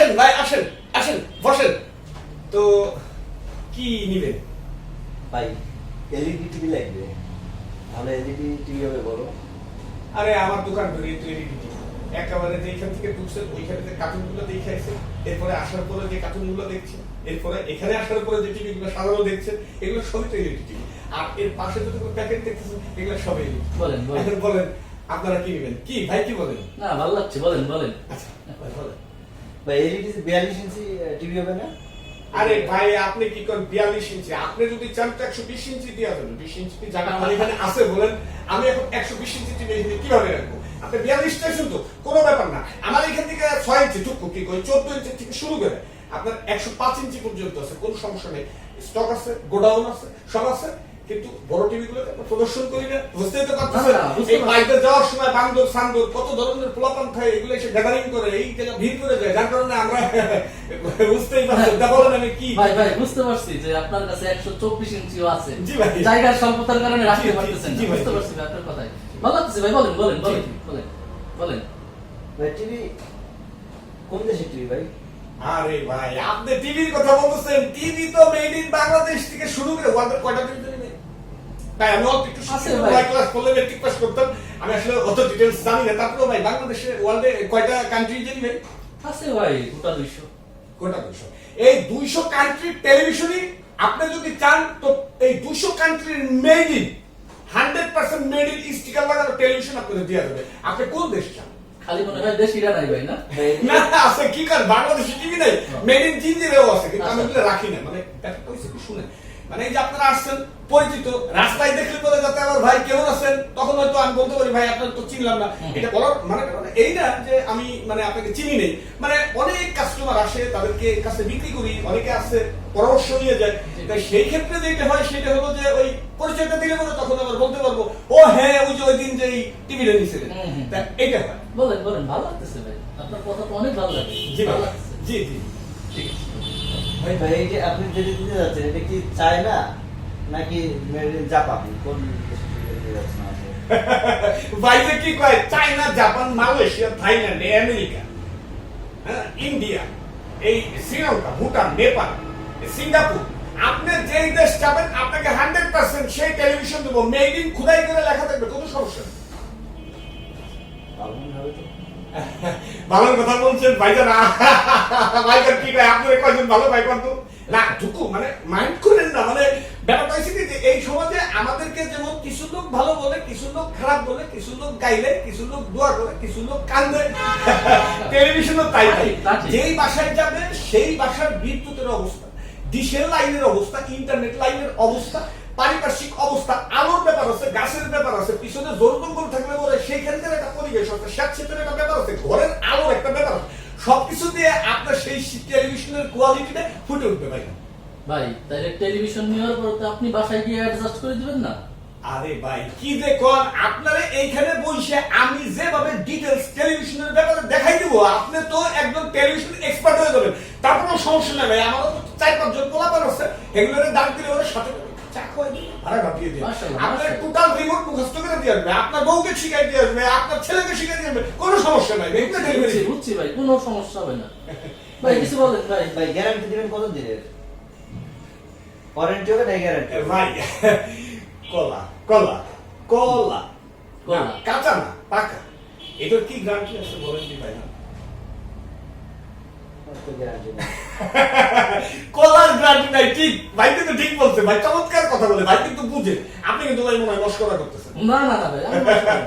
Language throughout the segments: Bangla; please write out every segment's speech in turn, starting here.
আসেন ভাই, আসেন আসেন, বসেন। তো কি নিবেন ভাই? এলইডি টিভি লাগবে। তাহলে এলইডি টিভি হবে বড়। আরে আমার দোকান ধরে তো এলইডি টিভি একেবারে যেখান থেকে ঢুকছেন ওইখানে যে কার্টুনগুলো দেখে আসছেন, এরপরে আসার পরে যে কার্টুনগুলো দেখছেন, এরপরে এখানে আসার পরে যে টিভিগুলো সাজানো দেখছেন, এগুলো সবই তো এলইডি টিভি। আর এর পাশে যদি প্যাকেট দেখতেছেন, এগুলো সব এলইডি। বলেন এখন বলেন আপনারা কি নেবেন? কি ভাই কি বলেন? না ভালো লাগছে, বলেন বলেন। আচ্ছা ভাই বলেন। ভাই এলইডি 42 ইঞ্চি টিভি হবে না? আরে ভাই আপনি কি করেন 42 ইঞ্চি? আপনি যদি চান তো 120 ইঞ্চি দেওয়া যাবে। 20 ইঞ্চি জায়গা আমার এখানে আছে বলেন, আমি এখন 120 ইঞ্চি টিভি এখানে কিভাবে রাখবো? আপনি 42 চাইছেন তো কোনো ব্যাপার না। আমার এখান থেকে 6 ইঞ্চি টুকু কি কই 14 ইঞ্চি থেকে শুরু করে আপনার 105 ইঞ্চি পর্যন্ত আছে, কোনো সমস্যা নেই। স্টক আছে, গোডাউন আছে, সব আছে। কিন্তু বড় টিভি গুলো প্রদর্শন করি না, বুঝতেই তো পারতেছেন। এই বাইরে যাওয়ার সময় বান্দর সান্দর কত ধরনের পোলাপান থাকে, এগুলো এসে গ্যাদারিং করে এই জায়গা ভিড় করে যায়, যার কারণে আমরা বুঝতেই পারছেন। বলেন আমি কি ভাই ভাই বুঝতে পারছি যে আপনার কাছে 124 ইঞ্চিও আছে, জি ভাই। জায়গার স্বল্পতার কারণে রাখতে জি, জি, পারতেছেন না। জি ভাই। বুঝতে পারছি ভাই আপনার কথাই। ভালো লাগছে ভাই, বলেন বলেন বলেন বলেন বলেন। ভাই টিভি কোন দেশের টিভি ভাই? আরে ভাই আপনি টিভির কথা বলতেছেন, টিভি তো মেড ইন বাংলাদেশ থেকে শুরু করে ওয়ার্ল্ডের কয়টা টিভি জানেন? তাই আমি অল্প একটু আছে শিখে ভাই। ভাই ক্লাস করলে মেট্রিক পাস করতাম, আমি আসলে অত ডিটেইলস জানি না। তারপরে ভাই বাংলাদেশে ওয়ার্ল্ডে কয়টা কান্ট্রি জানি ভাই? আছে ভাই গোটা 200। কোনটা 200? এই 200 কান্ট্রির টেলিভিশনই আপনি যদি চান তো এই 200 কান্ট্রির made in 100% made in sticker লাগানো টেলিভিশন আপনাদের দেওয়া যাবে। আপনি কোন দেশ চান? খালি মনে হয় দেশিরা নাই ভাই না? না আছে কি কার বাংলাদেশি টিভি নাই, মেড ইন জিঞ্জিরেও আছে, কিন্তু আমি এগুলো রাখি না। মানে ব্যাপারটা হইছে কি শুনেন, মানে এই যে আপনারা আসছেন পরিচিত, রাস্তায় দেখলে বলে যাতে আমার ভাই কেমন আছেন, তখন হয়তো আমি বলতে পারি ভাই আপনার তো চিনলাম না। এটা বলার মানে এই না যে আমি মানে আপনাকে চিনি নেই। মানে অনেক কাস্টমার আসে, তাদেরকে কাছে বিক্রি করি, অনেকে আসে পরামর্শ নিয়ে যায়। তাই সেই ক্ষেত্রে যেটা হয় সেটা হলো যে ওই পরিচয়টা দিলে পরে তখন আবার বলতে পারবো ও হ্যাঁ ওই যে ওই দিন যে টিভিটা নিয়েছিলেন, তা এইটা হয়। বলেন বলেন, ভালো লাগতেছে ভাই, আপনার কথা তো অনেক ভালো লাগে। জি ভাই, ভালো লাগতেছে। জি জি ঠিক আছে। ভাই ভাই এই যে আপনি যেটা দিতে যাচ্ছেন এটা কি চায়না নাকি মেড ইন জাপান? কোন দেশের টিভি দিতে যাচ্ছেন আপনি? বাইরে কি কয় China, Japan, Malaysia, Thailand, America, হ্যাঁ, ইন্ডিয়া, এই শ্রীলঙ্কা, ভুটান, নেপাল, সিঙ্গাপুর, আপনি যেই দেশ যাবেন আপনাকে 100% সেই টেলিভিশন দেবো, মেড ইন খুদাই করে লেখা থাকবে, কোনো সমস্যা নেই। ভালো হবে তো? ভালোর কথা বলছেন ভাইজান। ভাইজান কি কয় আপনার কয়জন ভালো ভাই কত না ঢুকু মানে মাইন্ড করেন না। মানে ব্যাপারটা হয়েছে কি যে এই সমাজে আমাদেরকে যেমন কিছু লোক ভালো বলে, কিছু লোক খারাপ বলে, কিছু লোক গাইলে, কিছু লোক দোয়া করে, কিছু লোক কান্দে, টেলিভিশনও তাই তাই। যেই বাসায় যাবে সেই বাসার বিদ্যুতের অবস্থা, ডিশের লাইনের অবস্থা, ইন্টারনেট লাইনের অবস্থা, পারিপার্শ্বিক অবস্থা, আলোর ব্যাপার আছে, গাছের ব্যাপার আছে, পিছনে জোর জঙ্গল থাকলে বলে সেইখানকার একটা পরিবেশ আছে, স্যাঁতসেঁতের একটা ব্যাপার আছে, ঘরের আলোর একটা ব্যাপার আছে, সবকিছু দিয়ে আপনার সেই টেলিভিশনের কোয়ালিটিটা ফুটে উঠবে ভাই। ভাই তাহলে টেলিভিশন নেওয়ার পর তো আপনি বাসায় গিয়ে অ্যাডজাস্ট করে দিবেন না? আরে ভাই কি যে কোন, আপনারে এইখানে বসে আমি যেভাবে ডিটেইলস টেলিভিশনের ব্যাপারে দেখাই দিব, আপনি তো একদম টেলিভিশন এক্সপার্ট হয়ে যাবেন। তার কোনো সমস্যা নাই ভাই, আমারও তো 4-5 জন পোলাপান আছে, এগুলোর দাম দিলে ওরা সাথে আপনার টোটাল রিমোট মুখস্থ করে দিয়ে আসবে, আপনার বউকে শিখাই দিয়ে আসবে, আপনার ছেলেকে শিখাই দিয়ে আসবে, কোনো সমস্যা নাই। বুঝছি ভাই, কোনো সমস্যা হবে না। ভাই কিছু বলেন ভাই। ভাই গ্যারান্টি দিবেন কত দিনের? ওয়ারেন্টি হবে না গ্যারান্টি? ভাই কলা কলা কলা কলা। না, কাঁচা না পাকা, এটার কি গ্যারান্টি আছে বলেন কি ভাই? তো গ্যারান্টি না। কলার গ্যারান্টি নাই, ঠিক ভাই কিন্তু ঠিক বলছে ভাই, চমৎকার কথা বলে ভাই, কিন্তু বুঝে আপনি কিন্তু ভাই মনে হয় মস্করা করতেছেন। না না না ভাই, আমি বুঝতে পারি।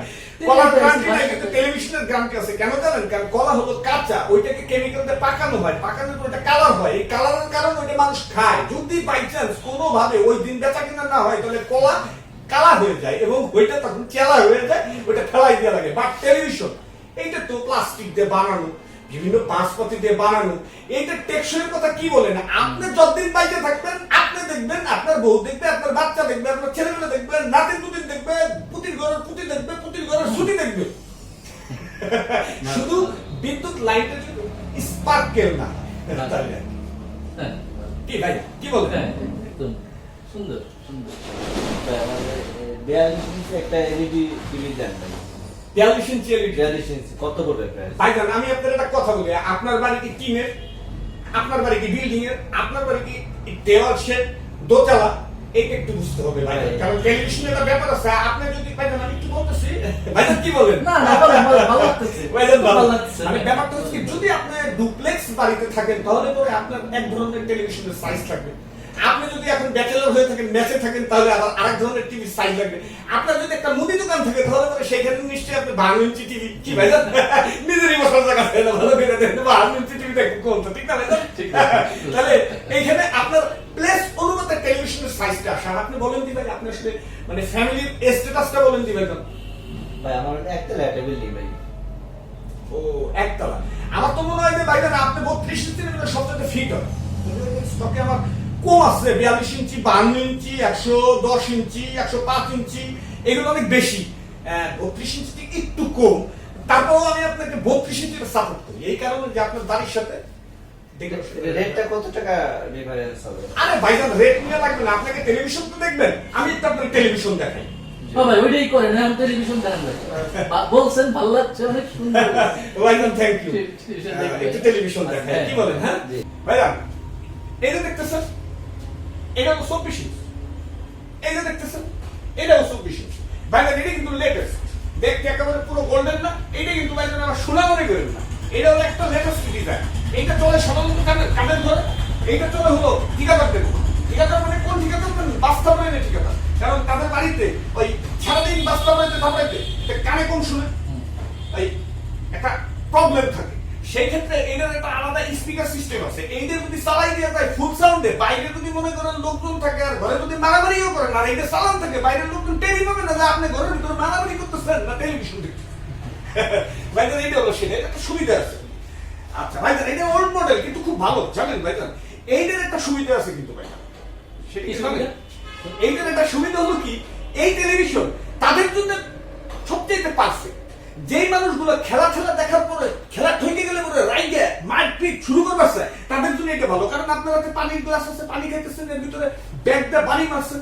কলার গ্যারান্টি নাই কিন্তু টেলিভিশনের গ্যারান্টি আছে। কেন জানেন? কারণ কলা হলো কাঁচা, ওইটাকে কেমিক্যাল দিয়ে পাকানো হয়, পাকানোর পর ওটা কালার হয়, এই কালারের কারণে ওইটা মানুষ খায়। যদি বাই চান্স কোনো ভাবে ওই দিন বেচা কিনা না হয় তাহলে কলা কালা হয়ে যায় এবং ওইটা তখন চেলা হয়ে যায়, ওইটা ফেলাই দেওয়া লাগে। বাট টেলিভিশন এইটা তো প্লাস্টিক দিয়ে বানানো, বিভিন্ন পাঁচপাতি দিয়ে বানানো, এইটা টেকসইয়ের কথা কি বলেন? আপনি যতদিন বাইরে থাকবেন আপনি দেখবেন, আপনার বউ দেখবে, আপনার বাচ্চা দেখবে, আপনার ছেলেমেয়ে দেখবে, নাতি পুতির দেখবে, পুতির ঘরের পুতি দেখবে, পুতির ঘরের ছুটি দেখবে। শুধু বিদ্যুৎ লাইনটা যদি স্পার্কেল না তাহলে হ্যাঁ কি ভাই কি বলেন? হ্যাঁ, একদম সুন্দর সুন্দর। ভাই আমাদের 42 ইঞ্চি একটা এলইডি টিভি দেন ভাই। 42 ইঞ্চি LED 42 ইঞ্চি কত পড়বে প্রাইস? ভাইজান আমি আপনার একটা কথা বলি, আপনার বাড়ি কি টিনের? আপনার বাড়ি কি বিল্ডিং এর, আপনার বাড়ি কি দেওয়াল শেড, দোতলা, এইটা একটু বুঝতে হবে ভাই। কারণ টেলিভিশনের একটা ব্যাপার আছে। আপনি যদি ভাইজান, আমি কি বলতেছি ভাইজান, কি বলেন? না না বলেন, বলেন, ভালো লাগতেছে ভাইজান ভালো ভালো লাগতেছে। মানে ব্যাপারটা হচ্ছে কি, যদি আপনি ডুপ্লেক্স বাড়িতে থাকেন তাহলে পরে আপনার এক ধরনের টেলিভিশনের সাইজ থাকবে। আপনি যদি এখন ব্যাচেলর হয়ে থাকেন, মেসে থাকেন, তাহলে আবার আরেক ধরনের টিভি সাইজ লাগবে। আপনার যদি একটা মুদি দোকান থাকে তাহলে পরে সেখানে নিশ্চয়ই আপনি 12 ইঞ্চি টিভি, কি ভাইজান নিজেরই বসার জায়গা আছে না, ভালো করে দেন 12 ইঞ্চি টিভি দেখুন কোনটা, ঠিক না ভাইজান? তাহলে এইখানে আপনার প্লেস অনুপাতে টেলিভিশনের সাইজটা আসে। আর আপনি বলেন দি ভাই, আপনি আসলে মানে ফ্যামিলির স্ট্যাটাসটা বলেন দি ভাইজান। ভাই আমার একতলা একটা বিল্ডিং ভাই। ও একতলা। আমার তো মনে হয় যে ভাইজান আপনি 32 ইঞ্চি সবচেয়ে ফিট হয়। স্টকে আমার কম আছে 42 ইঞ্চি, 52 ইঞ্চি, 110 ইঞ্চি, 105 ইঞ্চি, এগুলো অনেক বেশি। 32 ইঞ্চি থেকে একটু কম। তারপরেও আমি আপনাকে 32 ইঞ্চিটা সাপোর্ট করি, এই কারণে যে আপনার বাড়ির সাথে রেটটা কত টাকা ডিফারেন্স হবে? আরে ভাইজান রেট নিয়ে লাগবে না, আপনাকে টেলিভিশন তো দেখবেন, আমি একটু আপনার টেলিভিশন দেখাই। ও ভাই ওইটাই করেন, এখন টেলিভিশন দেখেন ভাই। বলছেন ভালো লাগছে, অনেক সুন্দর। ভাইজান থ্যাংক ইউ। টেলিভিশন দেখবেন। একটু টেলিভিশন দেখাই, কি বলেন? হ্যাঁ জি। ভাইজান এই যে দেখতেছেন, এটা হলো 24 ইঞ্চি। এই যে দেখতেছেন, এটা হলো 24 ইঞ্চি। ভাইজান এটা কিন্তু লেটেস্ট, দেখতে একেবারে পুরো গোল্ডেন না, এটা কিন্তু ভাইজান আমার সোনা মনে করেন না, এটা হলো একটা লেটেস্ট ডিজাইন। এইটা চলে সাধারণত কানের ধরে, এইটা চলে হলো ঠিকাদার দেবো। ঠিকাদার মানে কোন ঠিকাদার? বাস্তবায়নের ঠিকাদার। কারণ তাদের বাড়িতে ওই সারাদিন বাস্তবায়নে থাকাইতে কানে কম শুনে ওই একটা প্রবলেম থাকে। সেই ক্ষেত্রে এটার একটা আলাদা স্পিকার সিস্টেম আছে। এইটা যদি চালাই দেওয়া যায় ফুল সাউন্ডে, বাইরে যদি মনে করেন লোকজন থাকে আর ঘরে যদি মারামারিও করেন, আর এইটা চালান থাকে, বাইরের লোকজন টেরি পাবে না যে আপনি ঘরের ভিতরে মারামারি করতেছেন না টেলিভিশন দেখতে। ভাইজান এইটা হলো সেটা, এটা একটা সুবিধা আছে। আচ্ছা ভাইজান এটা ওল্ড মডেল কিন্তু খুব ভালো, জানেন ভাইজান এইটার একটা সুবিধা আছে কিন্তু ভাইজান। সেটা কি জানেন? এইটার একটা সুবিধা হলো কি, এই টেলিভিশন তাদের জন্য সবচেয়ে পারফেক্ট। যেই মানুষগুলো খেলা দেখার পরে খেলা ঠকে গেলে পরে রাইগে মারপিট শুরু করতেছে, তাদের জন্য এটা ভালো। কারণ আপনার হাতে পানির গ্লাস আছে, পানি খাইতেছেন, এর ভিতরে ব্যাগ দিয়ে পানি মারছে,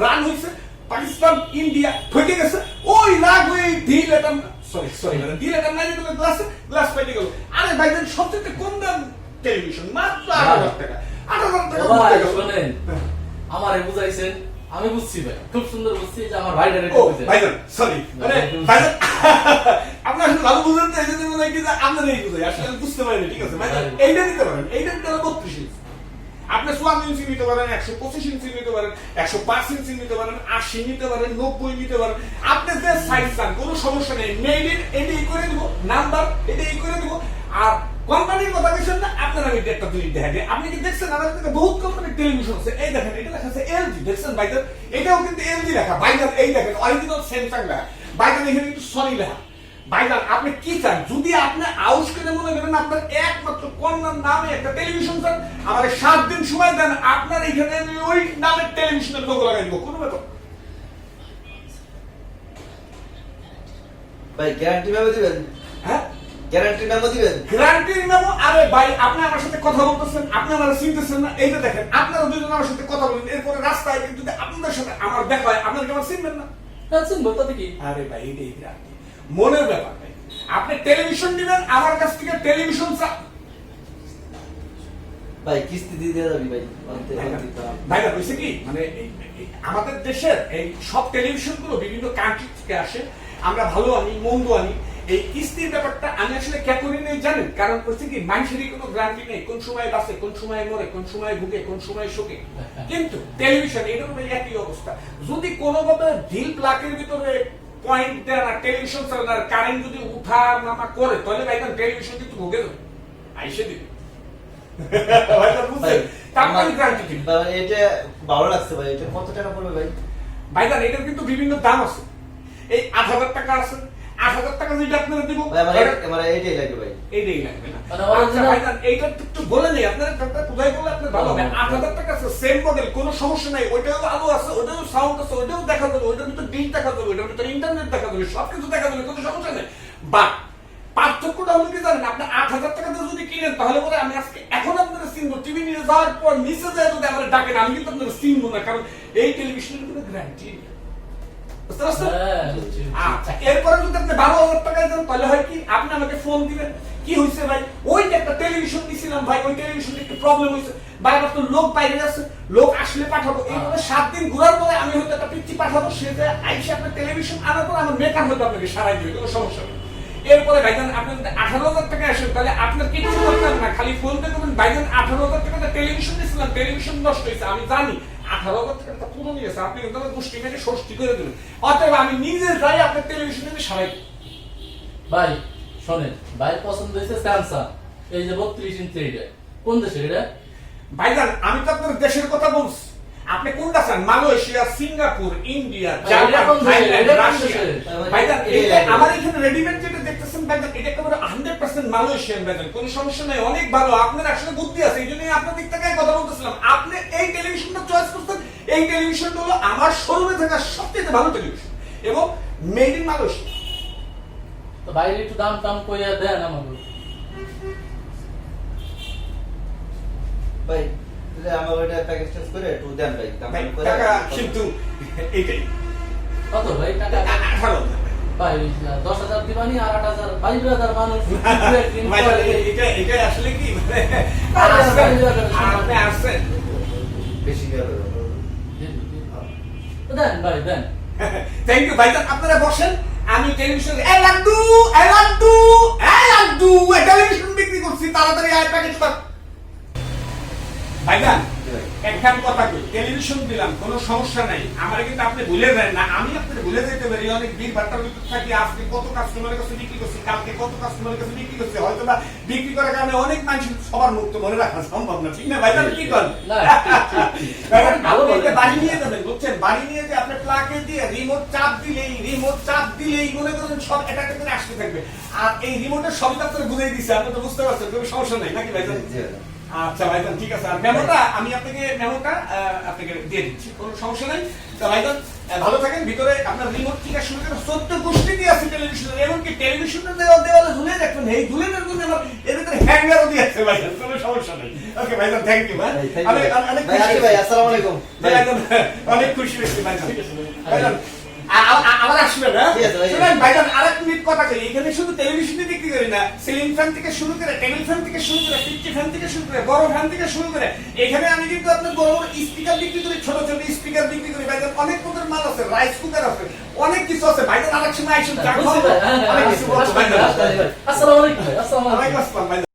রান হয়েছে, পাকিস্তান ইন্ডিয়া ঠকে গেছে, ওই লাগ ওই ঢিল এটা সরি ঢিল এটা নাই দিলে গ্লাস পাইতে গেল। আরে ভাইজান সবচেয়ে কম দাম টেলিভিশন মাত্র 8,000 টাকা। 8,000 টাকা ভাই শুনেন, আমারে বুঝাইছেন, আমি বুঝছি ভাই, খুব সুন্দর বুঝছি যে আমার ভাই ডাইরেক্ট ও বুঝে। ভাইজান সরি মানে ভাইজান আপনি আসলে ভালো বুঝেন তো, এই জন্য মনে হয় কি যে আপনার এই বুঝাই আসলে বুঝতে পারেনি, ঠিক আছে ভাইজান এইটা নিতে পারেন, এইটা নিতে পারেন 32 ইঞ্চি। আপনি 54 ইঞ্চি নিতে পারেন, 125 ইঞ্চি নিতে পারেন, 105 ইঞ্চি নিতে পারেন, 80 নিতে পারেন, 90 নিতে পারেন, আপনি যে সাইজ চান কোনো সমস্যা নেই। মেড ইন এটাই করে দিব, নাম্বার এটাই করে দিব। আর কোম্পানির কথা বলছেন না, আপনার আমি একটা জিনিস দেখা যায়, আপনি কি দেখছেন আমাদের কাছে বহুত কোম্পানির টেলিভিশন আছে। এই দেখেন এটা লেখা আছে এলজি, দেখছেন ভাইজান এটাও কিন্তু এলজি লেখা। ভাইজান এই দেখেন অরিজিনাল স্যামসাং লেখা, ভাইজান এখানে কিন্তু সনি লেখা। ভাইজান আপনি কি চান? যদি আপনি আউস করে মনে করেন আপনার একমাত্র কন্যার নামে একটা টেলিভিশন চান, আমাদের 7 দিন সময় দেন, আপনার এখানে আমি ওই নামের টেলিভিশনের লোগো লাগাই দিব, কোনো ব্যাপার। ভাই গ্যারান্টি ভাবে দিবেন? হ্যাঁ গ্যারান্টি নামও দিবেন? গ্যারান্টির নামও। আরে ভাই আপনি আমার সাথে কথা বলতেছেন, আপনি আমার চিনতেছেন না, এইটা দেখেন আপনারা দুজন আমার সাথে কথা বলেন, এরপরে রাস্তায় যদি আপনাদের সাথে আমার দেখা হয় আপনারা কি আমার চিনবেন না? আছেন বলতে কি? আরে ভাই এইটাই গ্যারান্টি, মনের ব্যাপার ভাই। আপনি টেলিভিশন দিবেন আমার কাছ থেকে, টেলিভিশন ভাই কিস্তি দিয়ে দেওয়া যাবে ভাই? ভাইরা হয়েছে কি মানে আমাদের দেশের এই সব টেলিভিশন গুলো বিভিন্ন কান্ট্রি থেকে আসে, আমরা ভালো আনি মন্দ আনি। এই কিস্তির ব্যাপারটা আমি আসলে কে করি নেই জানেন, কারণ হচ্ছে কি মানুষেরই কোনো গ্যারান্টি নেই, কোন সময় বাঁচে, কোন সময় মরে, কোন সময় ভুগে, কোন সময় শোকে। কিন্তু টেলিভিশন এটার মধ্যে একই অবস্থা। যদি কোনোভাবে ঢিল প্লাকের ভিতরে পয়েন্ট দেন আর টেলিভিশন চালান আর কারেন্ট যদি উঠা নামা করে, তাহলে ভাইজান টেলিভিশন কিন্তু ভুগে দেবে, আইসে দিবে। ভাইজান বুঝছেন? তারপরে গ্যারান্টি দিবে। এটা ভালো লাগছে ভাই, এটা কত টাকা পড়বে ভাই? ভাইজান এটার কিন্তু বিভিন্ন দাম আছে, এই 8,000 টাকা আছে, 8,000 টাকা যেটা আপনারা দিব মানে এইটাই লাগবে ভাই? এইটাই লাগবে না। মানে আচ্ছা ভাইজান এইটা একটু বলে নেই, আপনারা একটা বুঝাই বললে আপনি ভালো হবে। 8,000 টাকা আছে, সেম মডেল, কোনো সমস্যা নাই, ওইটাও আলো আছে, ওইটাও সাউন্ড আছে, ওইটাও দেখা যাবে, ওইটার ভিতরে ডিশ দেখা যাবে, ওইটার ভিতরে ইন্টারনেট দেখা যাবে, সবকিছু দেখা যাবে, কোনো সমস্যা নেই। বাট পার্থক্যটা হলো কি জানেন, আপনি 8,000 টাকা দিয়ে যদি কিনেন তাহলে পরে আমি আজকে এখন আপনারা চিনবো, টিভি নিয়ে যাওয়ার পর নিচে যায় যদি আমরা ডাকেন, আমি কিন্তু আপনারা চিনবো না, কারণ এই টেলিভিশনের কোনো গ্যারান্টি নেই। বুঝতে পারছেন? আচ্ছা এরপরে যদি আপনি 12,000 টাকায় দেন তাহলে হয় কি, আপনি আমাকে ফোন দিবেন, কি হয়েছে ভাই? ওই যে একটা টেলিভিশন দিছিলাম ভাই, ওই টেলিভিশনে একটু প্রবলেম হয়েছে, বাইরে তো লোক বাইরে আছে, লোক আসলে পাঠাবো, এইভাবে 7 দিন ঘোরার পরে আমি হয়তো একটা পিচ্ছি পাঠাবো, সে যে আইসে আপনার টেলিভিশন আনার পর আমার মেকআপ হয়তো আপনাকে সারাই দিবে, কোনো সমস্যা নেই। এরপরে ভাইজান আপনি যদি 18,000 টাকা আসেন তাহলে আপনার কিচ্ছু করতে হবে না, খালি ফোন পে করবেন। ভাইজান 18,000 টাকা টেলিভিশন দিয়েছিলাম, টেলিভিশন নষ্ট হয়েছে, আমি জানি 18,000 টাকা পুরো নিয়েছে, আপনি কিন্তু আমার গোষ্ঠী মেরে ষষ্ঠী করে দেবেন। অতএব আমি নিজে যাই আপনার টেলিভিশনে সারাই দিই। ভাই শোনেন, ভাইয়ের পছন্দ হয়েছে স্যামসাং, এই যে 32 ইঞ্চি এটা। কোন দেশের এটা? ভাইজান আমি তো আপনার দেশের কথা বলছি, আপনি কোনটা চান? মালয়েশিয়া, সিঙ্গাপুর, ইন্ডিয়া, ভাই, এটা জাপান, কোন দেশের? থাইল্যান্ড, এটা কোন রাশিয়া? দেশের? ভাইজান এটা এটা লাগে। আমার এখানে রেডিমেড যেটা দেখতেছেন ভাইজান, এটা একেবারে 100% মালয়েশিয়ান ভাইজান, কোনো সমস্যা নাই, অনেক ভালো। আপনার আসলে বুদ্ধি আছে, এই জন্যই আপনার দিক থেকে কথা বলতেছিলাম। আপনি এই টেলিভিশনটা চয়েস করতেন, এই টেলিভিশনটা হলো আমার শোরুমে থাকা সবচেয়ে ভালো টেলিভিশন এবং মেড ইন মালয়েশিয়া। তো বাইরে একটু দাম টাম কইয়া দেন আমাকে। ভাই তাহলে আমার ওইটা প্যাকেজ চেঞ্জ করে একটু দেন ভাই, দাম ভাই করে টাকা কিন্তু এইটাই কত ভাই টাকা? 18,000। ভাই 10,000 দিবানি আর 8,000, 22,000 মানুষ ভাইজান এটা আসলে কি মানে আপনি আসছেন বেশি গেল। দেন ভাই দেন। থ্যাংক ইউ ভাইজান, আপনারা বসেন, আমি টেলিভিশন এই লাড্ডু টেলিভিশন বিক্রি করছি, তাড়াতাড়ি আয় প্যাকেজ কর। ভাইজান একখান কথা কই, টেলিভিশন দিলাম, কোনো সমস্যা নাই, আমার কিন্তু আপনি ভুলে যান না, আমি আপনাকে ভুলে যেতে পারি, অনেক ভিড় ভাট্টার ভিতর থাকি, আজকে কত কাস্টমারের কাছে বিক্রি করছি, কালকে কত কাস্টমারের কাছে বিক্রি করছি, হয়তো বা বিক্রি করার কারণে অনেক মানুষ সবার মুখ তো মনে রাখা সম্ভব না, ঠিক না ভাইজান? কি করেন? না, ঠিক। ভালো বলতে বাড়ি নিয়ে যাবেন, বুঝছেন? বাড়ি নিয়ে যে আপনি প্লাগে দিয়ে রিমোট চাপ দিলেই মনে করেন সব এটা একটা করে আসতে থাকবে, আর এই রিমোটের সবই আপনারা বুঝিয়ে দিচ্ছে, আপনি তো বুঝতে পারছেন, কোনো সমস্যা নাই নাকি ভাইজান? আচ্ছা ভাইজান ঠিক আছে, আর মেমোটা আমি আপনাকে দিয়ে দিচ্ছি, কোনো সমস্যা নাই। তো ভাইজান ভালো থাকেন, ভিতরে আপনার রিমোট থেকে শুরু করে 14 গোষ্ঠী দিয়ে আছে টেলিভিশনের, এমনকি টেলিভিশনের দেওয়ালে ঝুলে দেখবেন, এই ঝুলের জন্য আমার এর ভিতরে হ্যাঙ্গারও দিয়ে আছে ভাইজান, কোনো সমস্যা নেই। ওকে ভাইজান থ্যাংক ইউ। অনেক ভাই আসি ভাই, আসসালামু আলাইকুম ভাই। ভাইজান অনেক খুশি হয়েছি ভাইজান। ঠিক আছে ভাই। ভাইজান আবার আসবেন না? ঠিক আছে ভাই। শুনেন ভাইজান আরেক মিনিট কথা কই, এখানে শুধু টেলিভিশনই বিক্রি করি না, সিলিং ফ্যান থেকে শুরু করে, টেবিল ফ্যান থেকে শুরু করে, পিচ্চি ফ্যান থেকে শুরু করে, বড় ফ্যান থেকে শুরু করে, এখানে আমি কিন্তু আপনার বড় বড় স্পিকার বিক্রি করি, ছোট ছোট স্পিকার বিক্রি করি ভাইজান, অনেক প্রকারের মাল আছে, রাইস কুকার আছে, অনেক কিছু আছে ভাইজান। আরেক সময় আইসুন চা খাওয়াবো, অনেক কিছু বলবো ভাইজান। আসসালামু আলাইকুম ভাই। আসসালামু আলাইকুম। ওয়ালাইকুম আসসালাম ভাইজান।